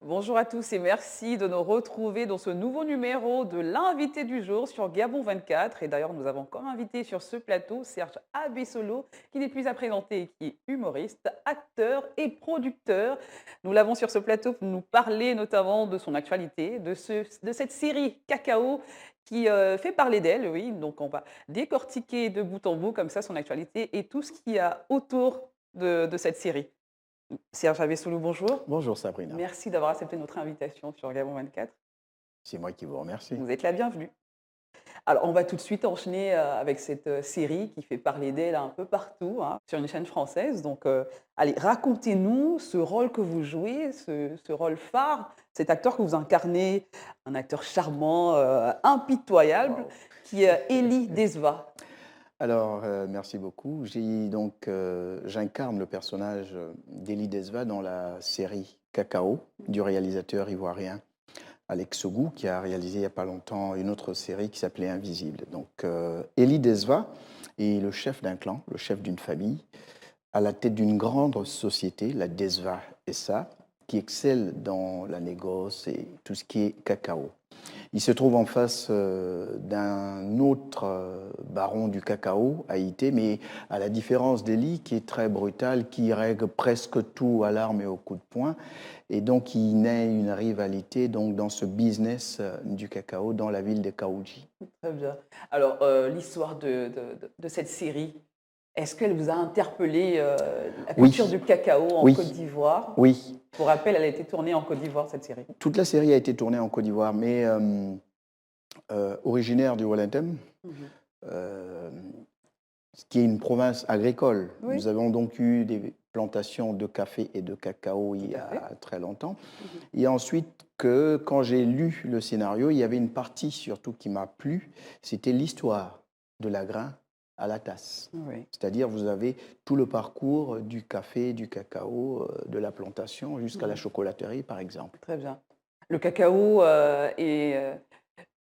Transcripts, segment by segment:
Bonjour à tous et merci de nous retrouver dans ce nouveau numéro de l'invité du jour sur Gabon 24. Et d'ailleurs, nous avons comme invité sur ce plateau Serge Abessolo, qui n'est plus à présenter et qui est humoriste, acteur et producteur. Nous l'avons sur ce plateau pour nous parler notamment de son actualité, de cette série Cacao qui fait parler d'elle, oui. Donc on va décortiquer de bout en bout comme ça son actualité et tout ce qu'il y a autour de cette série. Serge Abessolo, bonjour. Bonjour Sabrina, Merci d'avoir accepté notre invitation sur Gabon 24. c'est moi qui vous remercie. Vous êtes la bienvenue. Alors, on va tout de suite enchaîner avec cette série qui fait parler d'elle un peu partout, hein, sur une chaîne française. Donc, allez, racontez-nous ce rôle que vous jouez, ce rôle phare, cet acteur que vous incarnez, un acteur charmant, impitoyable, Waouh. qui est Elie Desva. Alors, merci beaucoup. J'incarne le personnage d'Elie Desva dans la série Cacao du réalisateur ivoirien Alex Sogou, qui a réalisé il n'y a pas longtemps une autre série qui s'appelait Invisible. Donc, Elie Desva est le chef d'un clan, le chef d'une famille, à la tête d'une grande société, la Desva SA, qui excelle dans la négoce et tout ce qui est cacao. Il se trouve en face d'un autre baron du cacao, Haïté, mais à la différence d'Eli, qui est très brutal, qui règle presque tout à l'arme et au coup de poing. Et donc, il naît une rivalité donc, dans ce business du cacao dans la ville de Kaouji. Très bien. Alors, l'histoire de cette série, est-ce qu'elle vous a interpellé la culture Oui, du cacao en Côte oui, d'Ivoire? oui. Pour rappel, elle a été tournée en Côte d'Ivoire, cette série. Toute la série a été tournée en Côte d'Ivoire, mais originaire du Wallenthem, Mhm. euh, qui est une province agricole. Oui, Nous avons donc eu des plantations de café et de cacao tout il y à fait. a très longtemps. Mhm. Et ensuite, quand j'ai lu le scénario, il y avait une partie surtout qui m'a plu, c'était l'histoire de la grain à la tasse. Oui, C'est-à-dire, vous avez tout le parcours du café, du cacao, de la plantation jusqu'à la mhm. chocolaterie, par exemple. Très bien. Le cacao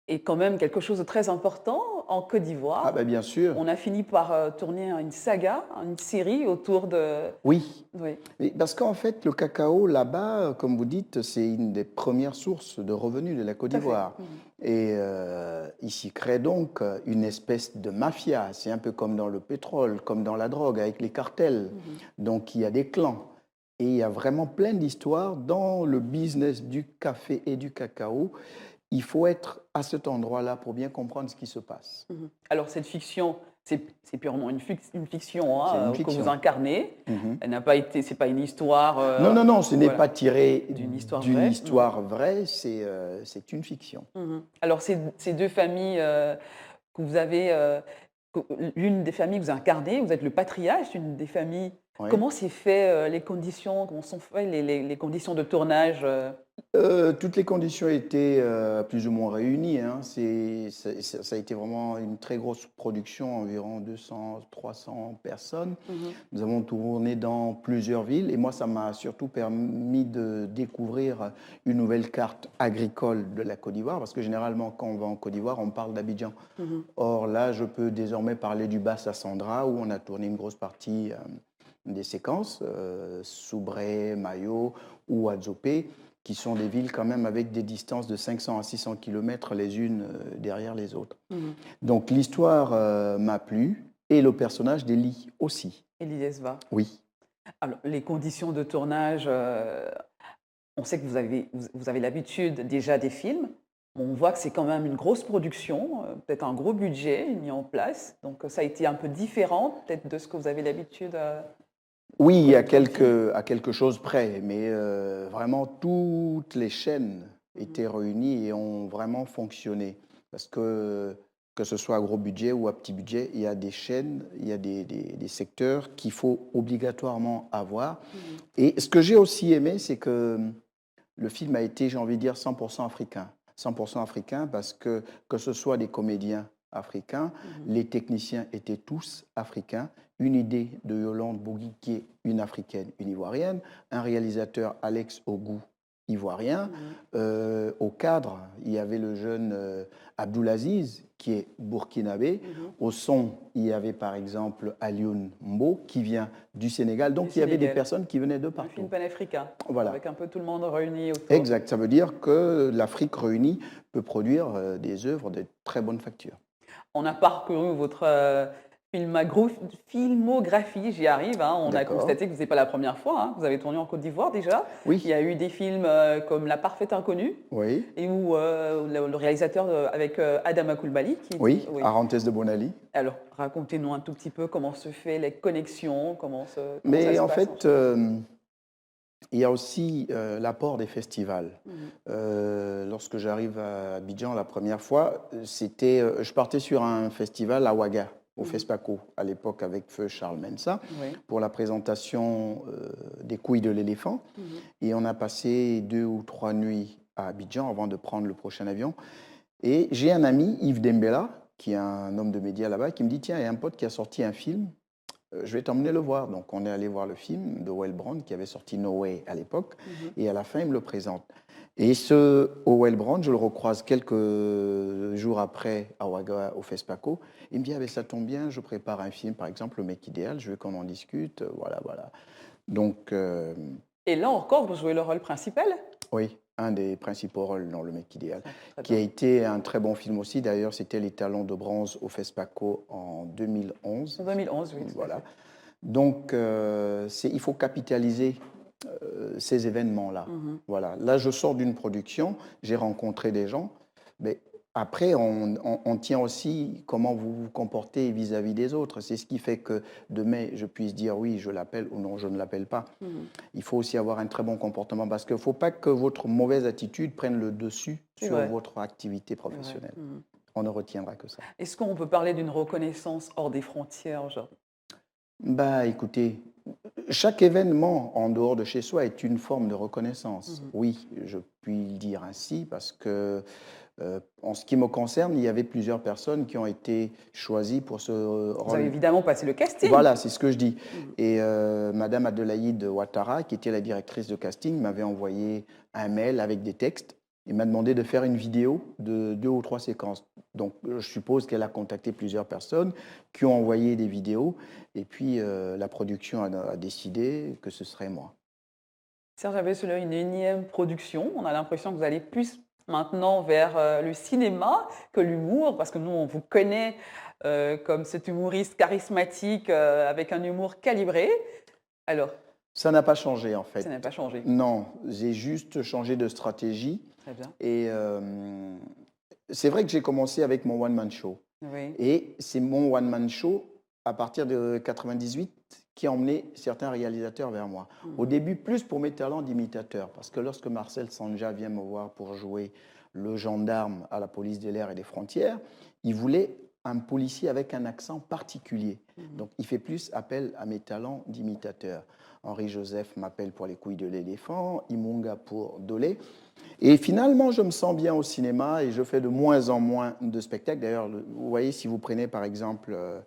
est quand même quelque chose de très important en Côte Ah d'Ivoire. ben bien sûr, On a fini par tourner une saga, une série autour de... oui. Oui, Mais parce qu'en fait, le cacao, là-bas, comme vous dites, c'est une des premières sources de revenus de la Côte tout à fait. d'Ivoire. Mhm. Et il s'y crée donc une espèce de mafia. C'est un peu comme dans le pétrole, comme dans la drogue, avec les cartels. Mhm. Donc il y a des clans. Et il y a vraiment plein d'histoires dans le business du café et du cacao. Il faut être à cet endroit-là pour bien comprendre ce qui se passe. Mhm. Alors, cette fiction, c'est purement une fiction C'est hein, une que vous fiction. incarnez. Mhm. Elle n'a pas été, c'est pas une histoire, Non, non, non, ce n'est voilà, pas tiré d'une histoire d'une vraie. Mhm. histoire vraie, c'est une fiction. Mhm. Alors, ces deux familles que vous avez, l'une des familles que vous incarnez, vous êtes le patriarche d'une des familles. Oui. Comment s'est fait les conditions, comment sont faites les conditions de tournage Toutes les conditions étaient plus ou moins réunies, hein. Ça a été vraiment une très grosse production, environ 200, 300 personnes. Mhm. Nous avons tourné dans plusieurs villes et moi, ça m'a surtout permis de découvrir une nouvelle carte agricole de la Côte d'Ivoire parce que généralement, quand on va en Côte d'Ivoire, on parle d'Abidjan. Mhm. Or là, je peux désormais parler du Bas-Sassandra où on a tourné une grosse partie des séquences, Soubré, Mayo ou Adzopé, qui sont des villes quand même avec des distances de 500 à 600 kilomètres les unes derrière les autres. Mhm. Donc l'histoire m'a plu et le personnage d'Elie aussi. Elias va. Oui. Alors, les conditions de tournage, on sait que vous avez l'habitude déjà des films. On voit que c'est quand même une grosse production, peut-être un gros budget mis en place. Donc, ça a été un peu différent, peut-être, de ce que vous avez l'habitude Oui, pour le film. à quelque chose près, mais vraiment toutes les chaînes Mhm. étaient réunies et ont vraiment fonctionné. Parce que ce soit à gros budget ou à petit budget, il y a des chaînes, il y a des secteurs qu'il faut obligatoirement avoir. Mhm. Et ce que j'ai aussi aimé, c'est que le film a été, j'ai envie de dire, 100% africain. 100% africain parce que ce soit des comédiens africains, Mhm. les techniciens étaient tous africains. Une idée de Yolande Bougui, qui est une africaine, une ivoirienne. Un réalisateur, Alex Ogou, ivoirien. Mhm. Au cadre, il y avait le jeune Abdoulaziz, qui est burkinabé. Mhm. Au son, il y avait par exemple Alioune Mbo, qui vient du Sénégal. Du Donc, il y avait des Sénégal. personnes qui venaient de Un film partout. panafricain, Voilà, avec un peu tout le monde réuni autour. exact. Ça veut dire que l'Afrique réunie peut produire des œuvres de très bonne facture. On a parcouru votre filmographie, j'y arrive, hein. On a D'accord. constaté que ce n'est pas la première fois, hein. Vous avez tourné en Côte d'Ivoire déjà. Il y Oui, a eu des films comme La Parfaite Inconnue, oui, et où le réalisateur avec Adama Koulibaly qui était. oui. Oui. Arantès de Bonali. Alors, racontez-nous un tout petit peu comment se fait les connexions, comment ça Mais se en passe fait, ensuite. il y a aussi l'apport des festivals. Mhm. Lorsque j'arrive à Abidjan la première fois, je partais sur un festival à Ouaga, au Mhm. FESPACO, à l'époque avec Feu Charles Mensa, Oui. pour la présentation des couilles de l'éléphant. Mhm. Et on a passé 2 ou 3 nuits à Abidjan avant de prendre le prochain avion. Et j'ai un ami, Yves Dembella, qui est un homme de médias là-bas, qui me dit, tiens, il y a un pote qui a sorti un film, je vais t'emmener le voir. Donc on est allé voir le film de Howell Brand, qui avait sorti No Way à l'époque, Mhm. et à la fin, il me le présente. Et ce Howell Brand, je le recroise quelques jours après à Ouaga, au FESPACO. Il me dit, ah, ben, ça tombe bien, je prépare un film, par exemple, Le Mec Idéal, je veux qu'on en discute, voilà, voilà. Donc, Et là encore, vous jouez le rôle principal. oui, un des principaux rôles dans Le Mec Idéal, Très, très qui a bien. été un très bon film aussi. D'ailleurs, c'était les Talons de bronze au FESPACO en En 2011. 2011, oui, tout à Voilà. fait. Donc, il faut capitaliser ces événements-là. Mhm. Voilà. Là, je sors d'une production, j'ai rencontré des gens, mais après, on tient aussi comment vous vous comportez vis-à-vis des autres. C'est ce qui fait que demain, je puisse dire oui, je l'appelle ou non, je ne l'appelle pas. Mhm. Il faut aussi avoir un très bon comportement parce qu'il ne faut pas que votre mauvaise attitude prenne le dessus C'est sur vrai, votre activité c'est vrai. professionnelle. Mhm. On ne retiendra que ça. Est-ce qu'on peut parler d'une reconnaissance hors des frontières aujourd'hui? Bah, écoutez, chaque événement en dehors de chez soi est une forme de reconnaissance. Mhm. Oui, je puis le dire ainsi parce que, en ce qui me concerne, il y avait plusieurs personnes qui ont été choisies pour ce Vous avez rôle. évidemment passé le casting. Voilà, c'est ce que je dis. Mhm. Et Madame Adelaïde Ouattara, qui était la directrice de casting, m'avait envoyé un mail avec des textes et m'a demandé de faire une vidéo de 2 ou 3 séquences. Donc, je suppose qu'elle a contacté plusieurs personnes qui ont envoyé des vidéos et puis la production a décidé que ce serait moi. Serge Abessolo, une énième production. On a l'impression que vous allez plus maintenant vers le cinéma que l'humour, parce que nous, on vous connaît comme cet humoriste charismatique avec un humour calibré. Alors, Ça n'a pas changé en ça n'a fait. pas changé. Non, j'ai juste changé de stratégie Très bien. et c'est vrai que j'ai commencé avec mon one-man show. Oui. Et c'est mon one-man show, à partir de 98, qui a emmené certains réalisateurs vers moi. Au Mhm. début, plus pour mes talents d'imitateur, parce que lorsque Marcel Sanja vient me voir pour jouer le gendarme à la police de l'air et des frontières, il voulait un policier avec un accent particulier. Mhm. Donc, il fait plus appel à mes talents d'imitateur. Henri Joseph m'appelle pour les couilles de l'éléphant, Imunga pour Dolé. Et finalement, je me sens bien au cinéma et je fais de moins en moins de spectacles. D'ailleurs, vous voyez, si vous prenez par exemple euh,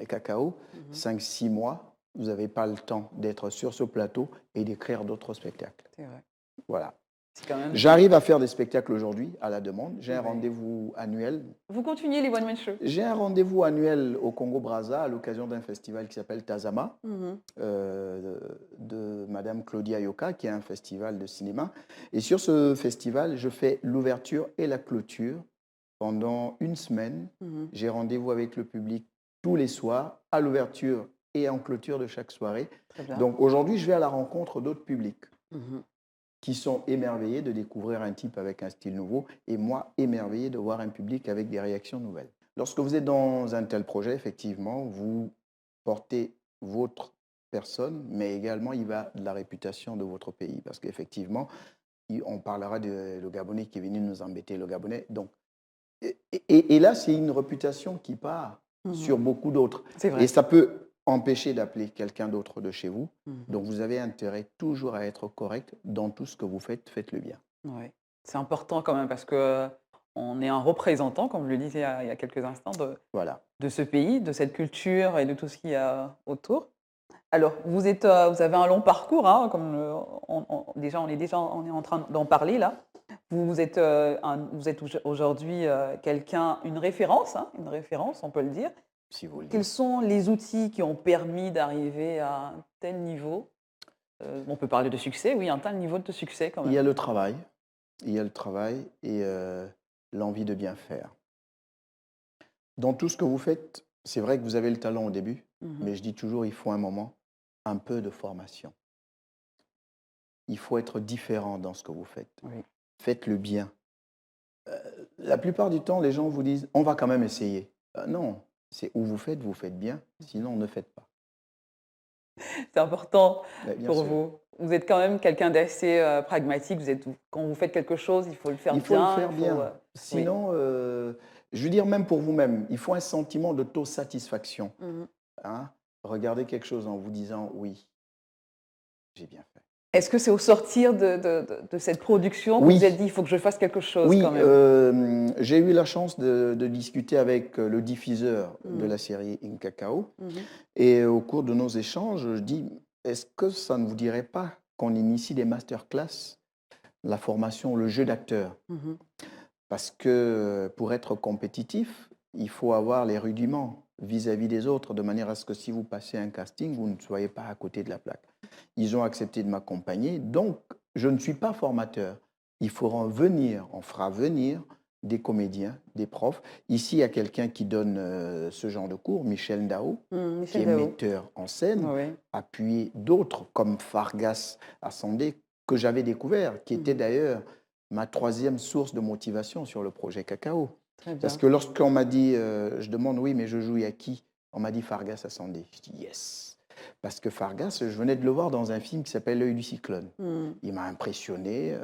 Cacao, Mhm. 5, 6 mois, vous n'avez pas le temps d'être sur ce plateau et d'écrire d'autres spectacles. C'est vrai. Voilà. C'est quand même. J'arrive à faire des spectacles aujourd'hui à la demande. J'ai un Oui. rendez-vous annuel. Vous continuez les one-man shows. J'ai un rendez-vous annuel au Congo-Brazza à l'occasion d'un festival qui s'appelle Tazama Mhm. de Madame Claudia Yoka, qui est un festival de cinéma. Et sur ce festival, je fais l'ouverture et la clôture pendant une semaine. Mhm. J'ai rendez-vous avec le public tous les soirs, à l'ouverture et en clôture de chaque soirée. Très bien. Donc aujourd'hui, je vais à la rencontre d'autres publics Mhm. qui sont émerveillés de découvrir un type avec un style nouveau et moi, émerveillé de voir un public avec des réactions nouvelles. Lorsque vous êtes dans un tel projet, effectivement, vous portez votre personne, mais également il va de la réputation de votre pays. Parce qu'effectivement, on parlera de le Gabonais qui est venu nous embêter, le Gabonais. Donc, et là, c'est une réputation qui part Mhm. sur beaucoup d'autres. C'est Et vrai. ça peut empêcher d'appeler quelqu'un d'autre de chez vous. Mhm. Donc, vous avez intérêt toujours à être correct dans tout ce que vous faites. Faites-le bien. Ouais. C'est important quand même parce que on est un représentant, comme je le disais il y a quelques instants, Voilà. de ce pays, de cette culture et de tout ce qu'il y a autour. Alors, vous avez un long parcours, hein, comme on est en train d'en parler là. Vous êtes aujourd'hui quelqu'un, une référence, on peut le dire. si vous le Quels dites. sont les outils qui ont permis d'arriver à un tel niveau? On peut parler de succès, oui, un tel niveau de succès quand Il y même. a le travail, il y a le travail et l'envie de bien faire. Dans tout ce que vous faites, c'est vrai que vous avez le talent au début, Mhm. mais je dis toujours, il faut un moment, un peu de formation. Il faut être différent dans ce que vous faites. Oui. Faites-le bien. La plupart du temps, les gens vous disent, on va quand même essayer. Non, c'est où vous faites bien, sinon ne faites pas. C'est important Mais bien pour sûr. vous. Vous êtes quand même quelqu'un d'assez pragmatique. Quand vous faites quelque chose, il faut le faire Il faut le bien. faire bien. Oui. Sinon, je veux dire, même pour vous-même, il faut un sentiment d'autosatisfaction. Mhm. Hein. Regardez quelque chose en vous disant, oui, j'ai bien fait. Est-ce que c'est au sortir de cette production que vous vous êtes Oui, dit, il faut que je fasse quelque chose quand oui, même? j'ai eu la chance de discuter avec le diffuseur de Mhm. la série In Cacao. Mhm. Et au cours de nos échanges, je dis, est-ce que ça ne vous dirait pas qu'on initie des masterclass, la formation, le jeu d'acteur? Mhm. Parce que pour être compétitif, il faut avoir les rudiments vis-à-vis des autres, de manière à ce que si vous passez un casting, vous ne soyez pas à côté de la plaque. Ils ont accepté de m'accompagner, donc je ne suis pas formateur. Il faudra venir, on fera venir des comédiens, des profs. Ici, il y a quelqu'un qui donne ce genre de cours, Michel Ndao, qui Michel est Dao. metteur en scène, Oui. appuyé d'autres comme Fargas Assandé, que j'avais découvert, qui était Mhm. d'ailleurs ma troisième source de motivation sur le projet Cacao. Très Parce bien. que lorsqu'on m'a dit, je demande, oui, mais je joue à qui? On m'a dit Fargas Assandé. Je dis, yes. Parce que Fargas, je venais de le voir dans un film qui s'appelle L'œil du cyclone. Mhm. Il m'a impressionné.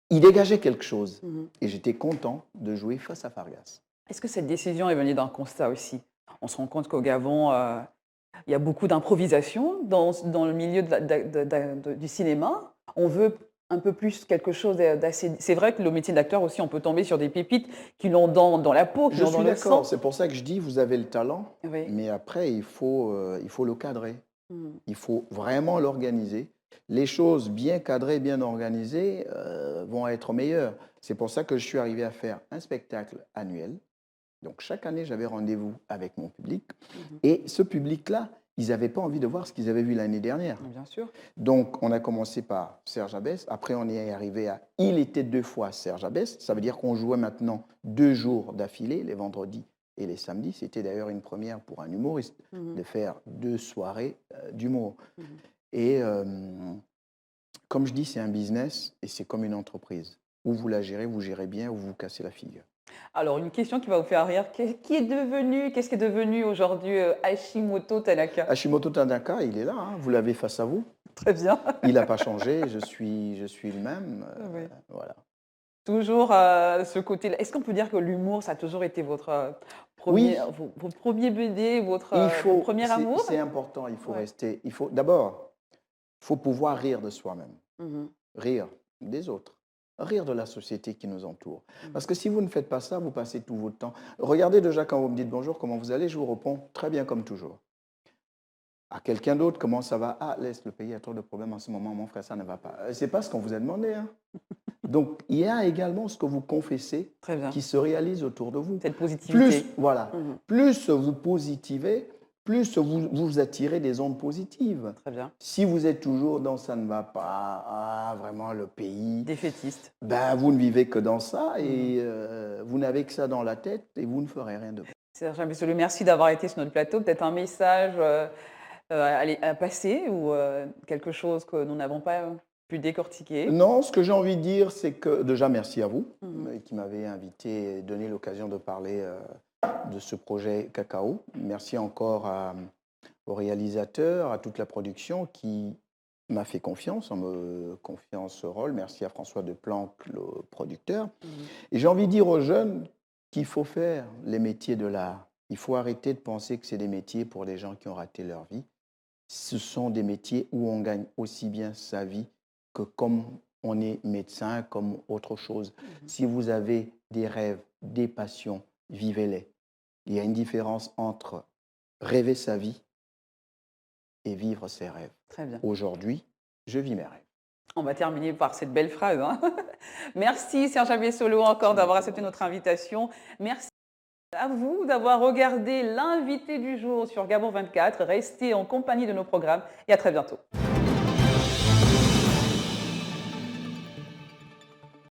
Il dégageait quelque chose. Mhm. Et j'étais content de jouer face à Fargas. Est-ce que cette décision est venue d'un constat aussi? On se rend compte qu'au Gabon, il y a beaucoup d'improvisation dans le milieu du cinéma. On veut un peu plus quelque chose d'assez. C'est vrai que le métier d'acteur aussi, on peut tomber sur des pépites qui l'ont dans la peau, qui Je l'ont dans suis le d'accord. sang. C'est pour ça que je dis, vous avez le talent, Oui. mais après, il faut le cadrer. Mhm. Il faut vraiment l'organiser. Les choses bien cadrées, bien organisées vont être meilleures. C'est pour ça que je suis arrivé à faire un spectacle annuel. Donc chaque année, j'avais rendez-vous avec mon public. Mhm. Et ce public-là, ils n'avaient pas envie de voir ce qu'ils avaient vu l'année dernière. Bien sûr. Donc on a commencé par Serge Abès. Après, on est arrivé à Il était deux fois Serge Abès. Ça veut dire qu'on jouait maintenant 2 jours d'affilée, les vendredis et les samedis. C'était d'ailleurs une première pour un humoriste Mhm. de faire 2 soirées d'humour. Mhm. Et comme je dis, c'est un business et c'est comme une entreprise. Ou vous la gérez, vous gérez bien, ou vous vous cassez la figure. Alors, une question qui va vous faire rire. Qu'est-ce qui est devenu aujourd'hui Hashimoto Tanaka? Hashimoto Tanaka, il est là, hein, vous l'avez face à vous. Très bien. Il n'a pas changé, je suis le même. Oui. Voilà. Toujours ce côté-là. Est-ce qu'on peut dire que l'humour, ça a toujours été votre Oui, votre premier bébé, il votre faut, premier amour? c'est important, il faut Ouais. rester, il faut, d'abord, il faut pouvoir rire de soi-même, Mhm. rire des autres, rire de la société qui nous entoure. Parce Mhm. que si vous ne faites pas ça, vous passez tout votre temps. Regardez déjà quand vous me dites bonjour, comment vous allez, je vous réponds très bien comme toujours. À quelqu'un d'autre, comment ça va? Ah, laisse, le pays a trop de problèmes en ce moment, mon frère, ça ne va pas. C'est pas ce qu'on vous a demandé. Hein. Donc, il y a également ce que vous confessez Très bien. qui se réalise autour de vous. Cette Plus, positivité. voilà, Mhm. plus vous positivez, plus vous attirez des ondes positives. Très bien. Si vous êtes toujours dans ça ne va pas, ah, vraiment le pays, Défaitiste. ben, vous ne vivez que dans ça Mhm. et vous n'avez que ça dans la tête et vous ne ferez rien de bon. Serge Abessolo, merci d'avoir été sur notre plateau. Peut-être un message à passer ou quelque chose que nous n'avons pas pu décortiquer. Non, ce que j'ai envie de dire, c'est que déjà merci à vous Mhm. qui m'avez invité et donné l'occasion de parler de ce projet Cacao. Merci encore au réalisateur, à toute la production qui m'a fait confiance, en me confiant ce rôle. Merci à François Deplanque, le producteur. Mhm. Et j'ai envie de dire aux jeunes qu'il faut faire les métiers de l'art. Il faut arrêter de penser que c'est des métiers pour les gens qui ont raté leur vie. Ce sont des métiers où on gagne aussi bien sa vie que comme on est médecin, comme autre chose. Mhm. Si vous avez des rêves, des passions, vivez-les. Il y a une différence entre rêver sa vie et vivre ses rêves. Très bien. Aujourd'hui, je vis mes rêves. On va terminer par cette belle phrase, hein. Merci Serge Abiessolo encore d'avoir accepté notre invitation. Merci à vous d'avoir regardé l'invité du jour sur Gabon 24. Restez en compagnie de nos programmes et à très bientôt.